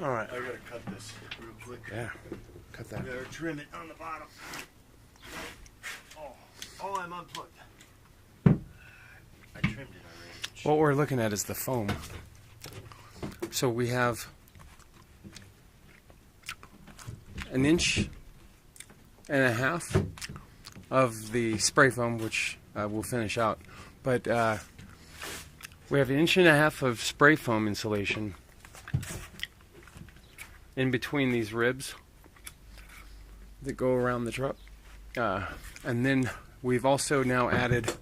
All right. I gotta cut this real quick. Yeah. Cut that. I gotta trim it on the bottom. Oh, I'm unplugged. I trimmed it already. What we're looking at is the foam. So we have an inch and a half of the spray foam, which we'll finish out. But we have an inch and a half of spray foam insulation in between these ribs that go around the truck. And then we've also now added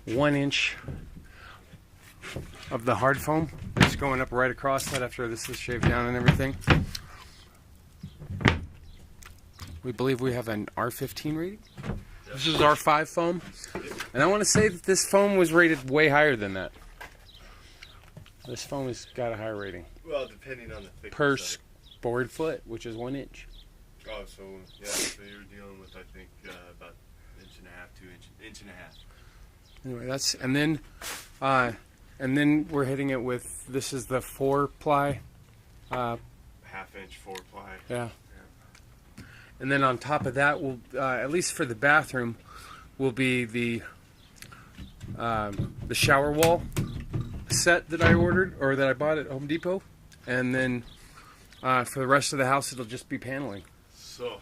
1 inch of the hard foam that's going up right across that after this is shaved down and everything. We believe we have an R15 rating. This is R5 foam. And I want to say that this foam was rated way higher than that. This foam has got a higher rating. Well, depending on the thickness Per of it. board foot, which is 1 inch. Oh, so yeah, so you're dealing with, I think, about 1.5 to 2 inch and a half. Anyway, that's and then we're hitting it with, this is the 4-ply. Half-inch 4-ply. Yeah. And then on top of that, will at least for the bathroom, will be the shower wall set that I ordered or that I bought at Home Depot, and then for the rest of the house, it'll just be paneling. So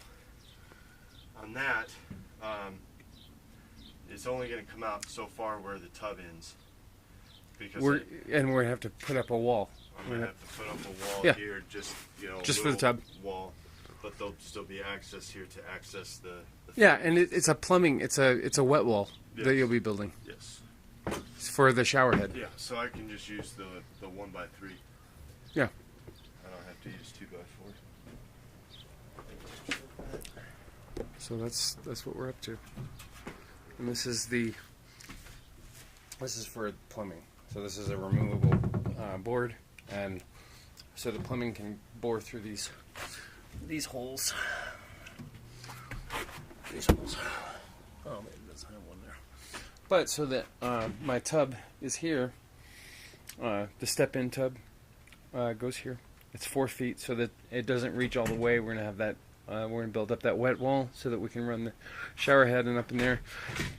on that, it's only going to come out so far where the tub ends, because We're gonna have to put up a wall. I'm going to have to put up a wall Yeah. here, just Just for the little tub. wall, but there'll still be access here to access the Yeah, and it's a plumbing. It's a wet wall that Yes. you'll be building Yes. for the shower head. Yeah, so I can just use the 1x3. Yeah. I don't have to use 2x4. So that's what we're up to. And this is for plumbing. So this is a removable board, and so the plumbing can bore through these holes. These holes. Oh, maybe it doesn't have one there. But so that my tub is here, the step-in tub goes here. It's 4 feet, so that it doesn't reach all the way. We're gonna have that. We're gonna build up that wet wall so that we can run the shower head and up in there,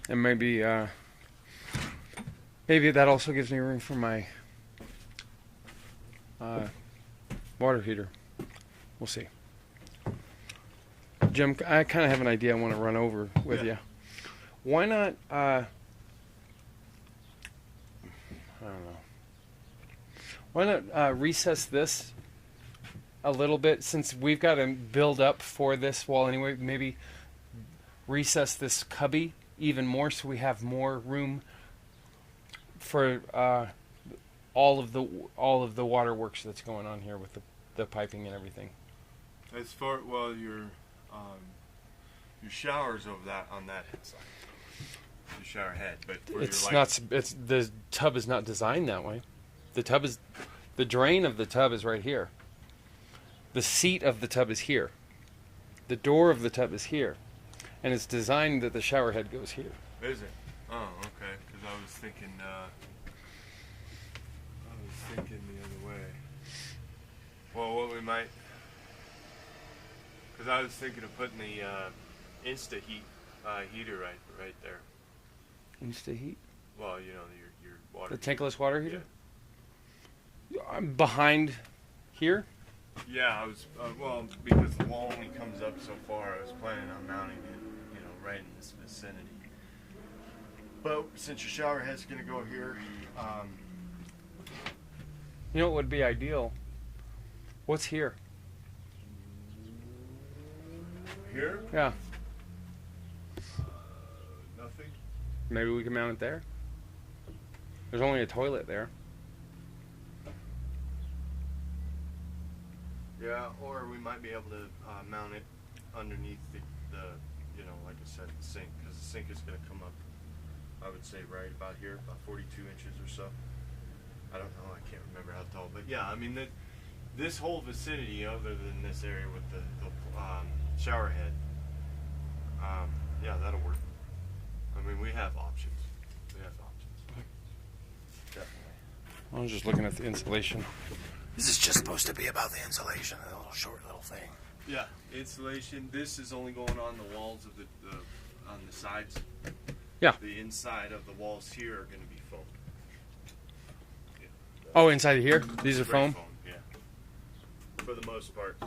and maybe that also gives me room for my water heater. We'll see. Jim, I kind of have an idea I want to run over with you. Why not? I don't know. Why not recess this a little bit, since we've got to build up for this wall anyway? Maybe recess this cubby even more so we have more room for all of the waterworks that's going on here with the piping and everything. As far your shower's over that on that side, the shower head, but where It's you're not. It's the tub is not designed that way. The drain of the tub is right here. The seat of the tub is here. The door of the tub is here, and it's designed that the shower head goes here. Is it? Oh, okay. Because I was thinking the other way. Well, what we might, because I was thinking of putting the Insta heater right there. Insta heat. Well, your water. The tankless water heater. I'm behind here. Yeah, I was because the wall only comes up so far. I was planning on mounting it, right in this vicinity. But since your shower head's gonna go here, You know what would be ideal? What's here? here, Yeah. nothing. Maybe we can mount it there. There's only a toilet there. Yeah, or we might be able to mount it underneath the like I said, the sink, because the sink is going to come up, I would say, right about here, about 42 inches or so. I don't know, I can't remember how tall, but yeah, I mean, this whole vicinity, other than this area with the shower head, yeah, that'll work. I mean, we have options. Definitely. I was just looking at the insulation. This is just supposed to be about the insulation, a little short little thing. Yeah, insulation. This is only going on the walls of the on the sides. Yeah. The inside of the walls here are going to be foam. Yeah, Oh, inside of here? These are spray foam? Yeah. For the most part.